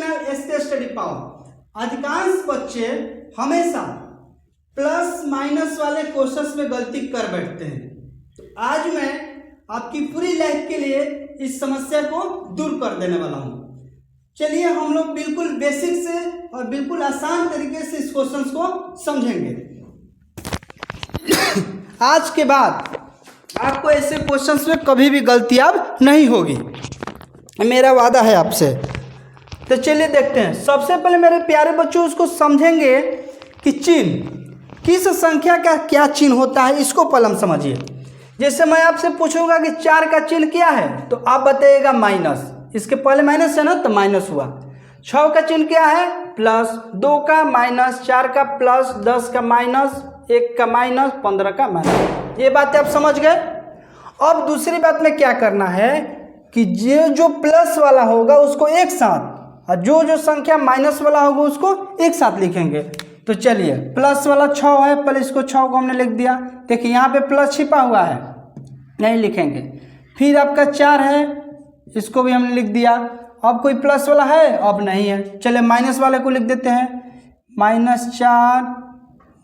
Channel SK study power. अधिकांश बच्चे हमेशा प्लस माइनस वाले क्वेश्चंस में गलती कर बैठते हैं। तो आज मैं आपकी पूरी लाइफ के लिए इस समस्या को दूर कर देने वाला हूं। चलिए हम लोग बिल्कुल बेसिक से और बिल्कुल आसान तरीके से इस क्वेश्चंस को समझेंगे। आज के बाद आपको ऐसे क्वेश्चंस में कभी भी गलती अब नहीं होगी, मेरा वादा है आपसे। तो चलिए देखते हैं। सबसे पहले मेरे प्यारे बच्चों उसको समझेंगे कि चिन्ह, किस संख्या का क्या चिन्ह होता है, इसको पहले हम समझिए। जैसे मैं आपसे पूछूंगा कि 4 का चिन्ह क्या है तो आप बताइएगा माइनस, इसके पहले माइनस है ना तो माइनस हुआ। 6 का चिन्ह क्या है प्लस, 2 का माइनस, 4 का प्लस, 10 का माइनस, 1 का माइनस, 15 का माइनस। ये बातें आप समझ गए। अब दूसरी बात में क्या करना है कि जो प्लस वाला होगा उसको एक साथ और जो संख्या माइनस वाला होगा उसको एक साथ लिखेंगे। तो चलिए प्लस वाला 6 है, पहले इसको 6 को हमने लिख दिया। देखिए यहाँ पे प्लस छिपा हुआ है, नहीं लिखेंगे। फिर आपका 4 है, इसको भी हमने लिख दिया। अब कोई प्लस वाला है अब नहीं है, चलिए माइनस वाले को लिख देते हैं। -4,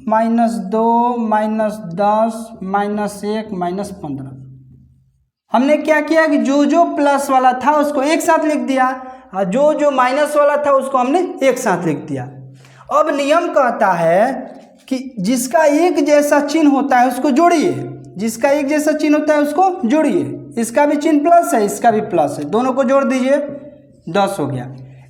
-2, -10, -1, -15। हमने क्या किया कि जो प्लस वाला था उसको एक साथ लिख दिया और जो माइनस वाला था उसको हमने एक साथ लिख दिया। अब नियम कहता है कि जिसका एक जैसा चिन्ह होता है उसको जोड़िए, जिसका एक जैसा चिन्ह होता है उसको जोड़िए। इसका भी चिन्ह प्लस है, इसका भी प्लस है, दोनों को जोड़ दीजिए, 10 हो गया।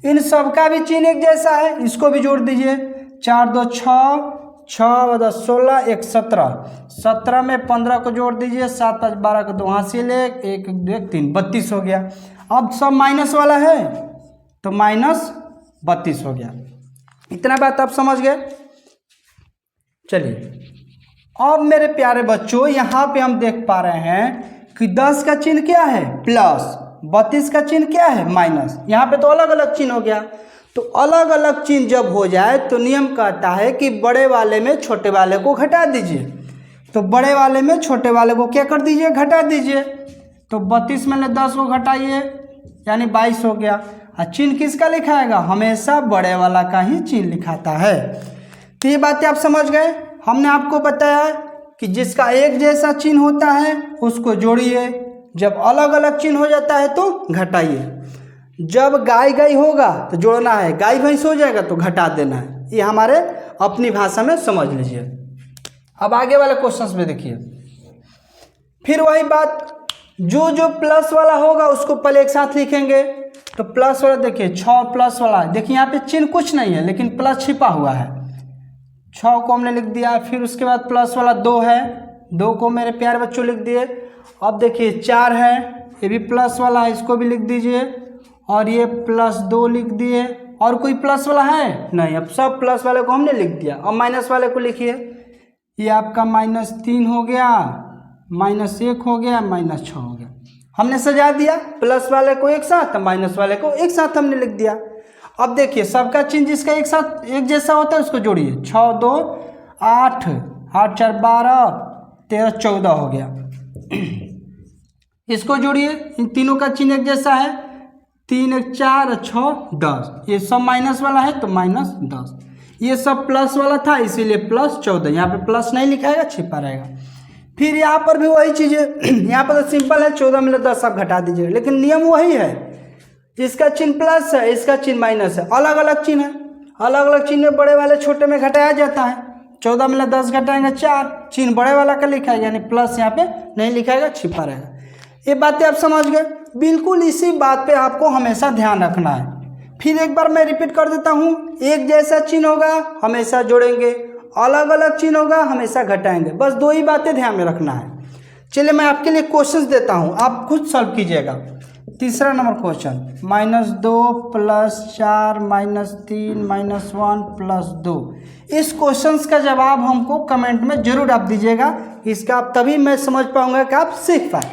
इन सब का भी चिन्ह एक जैसा है, इसको भी जोड़ दीजिए। 4 2 6, 6 10 16, 1 17, 17 में 15 को जोड़ दीजिए, 7 5 12 को 2 हासिल 1 1 2 1 3, 32 हो गया। अब सब माइनस वाला है तो -32 हो गया। इतना बात आप समझ गए। चलिए अब मेरे प्यारे बच्चों यहाँ पे हम देख पा रहे हैं कि 10 का चिन्ह क्या है प्लस, 32 का चिन्ह क्या है माइनस। यहाँ पे तो अलग अलग चिन्ह हो गया। तो अलग अलग चिन्ह जब हो जाए तो नियम कहता है कि बड़े वाले में छोटे वाले को घटा दीजिए। तो बड़े वाले में छोटे वाले को क्या कर दीजिए, घटा दीजिए। तो 32 में 10 को घटाइए यानी 22 हो गया। और चिन्ह किसका लिखाएगा, हमेशा बड़े वाला का ही चिन्ह लिखाता है। तो ये बातें आप समझ गए। हमने आपको बताया कि जिसका एक जैसा चिन्ह होता है उसको जोड़िए, जब अलग अलग चिन्ह हो जाता है तो घटाइए। जब गाय गाय होगा तो जोड़ना है, गाय भैंस हो जाएगा तो घटा देना है। ये हमारे अपनी भाषा में समझ लीजिए। अब आगे वाले क्वेश्चंस में देखिए, फिर वही बात, जो प्लस वाला होगा उसको पहले एक साथ लिखेंगे। तो प्लस वाला देखिए 6 प्लस वाला, देखिए यहाँ पे चिन्ह कुछ नहीं है लेकिन प्लस छिपा हुआ है। 6 को हमने लिख दिया। फिर उसके बाद प्लस वाला 2 है, 2 को मेरे प्यारे बच्चों लिख दिए। अब देखिए 4 है, ये भी प्लस वाला है, इसको भी लिख दीजिए। और ये +2 लिख दिए। और कोई प्लस वाला है नहीं, अब सब प्लस वाले को हमने लिख दिया। अब माइनस वाले को लिखिए। ये आपका -3 हो गया, -1 हो गया, -6 हो गया। हमने सजा दिया, प्लस वाले को एक साथ, माइनस वाले को एक साथ हमने लिख दिया। अब देखिए सबका चिन्ह जिसका एक साथ एक जैसा होता है उसको जोड़िए। 6 2 8, 8 4 12, 13 14 हो गया। इसको जोड़िए, इन तीनों का चिन्ह एक जैसा है। 3 1 4 6 10, ये सब माइनस वाला है तो -10। ये सब प्लस वाला था इसीलिए +14, यहाँ पे प्लस नहीं लिखाएगा, छिपा रहेगा। फिर यहाँ पर भी वही चीज़ है, यहाँ पर तो सिंपल है, 14 में 10 आप घटा दीजिए, लेकिन नियम वही है। इसका चिन्ह प्लस है, इसका चिन्ह माइनस है, अलग अलग चिन्ह है। अलग अलग चिन्ह बड़े वाले छोटे में घटाया जाता है। 14 में 10 घटाएंगे 4, चिन्ह बड़े वाला का लिखाएगा यानी प्लस यहाँ पे नहीं लिखाएगा, छिपा रहेगा। ये बातें आप समझ गए। बिल्कुल इसी बात पे आपको हमेशा ध्यान रखना है। फिर एक बार मैं रिपीट कर देता हूँ, एक जैसा चिन्ह होगा हमेशा जोड़ेंगे, अलग अलग चिन्ह होगा हमेशा घटाएंगे। बस 2 ही बातें ध्यान में रखना है। चलिए मैं आपके लिए क्वेश्चंस देता हूँ, आप खुद सॉल्व कीजिएगा। तीसरा नंबर क्वेश्चन, -2 + 4 -3 -1 + 2। इस क्वेश्चंस का जवाब हमको कमेंट में जरूर आप दीजिएगा, इसका आप तभी मैं समझ पाऊंगा कि आप सीख पाए।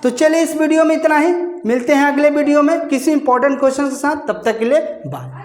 तो चलिए इस वीडियो में इतना ही, मिलते हैं अगले वीडियो में किसी इंपॉर्टेंट क्वेश्चन के साथ। तब तक के लिए बाय।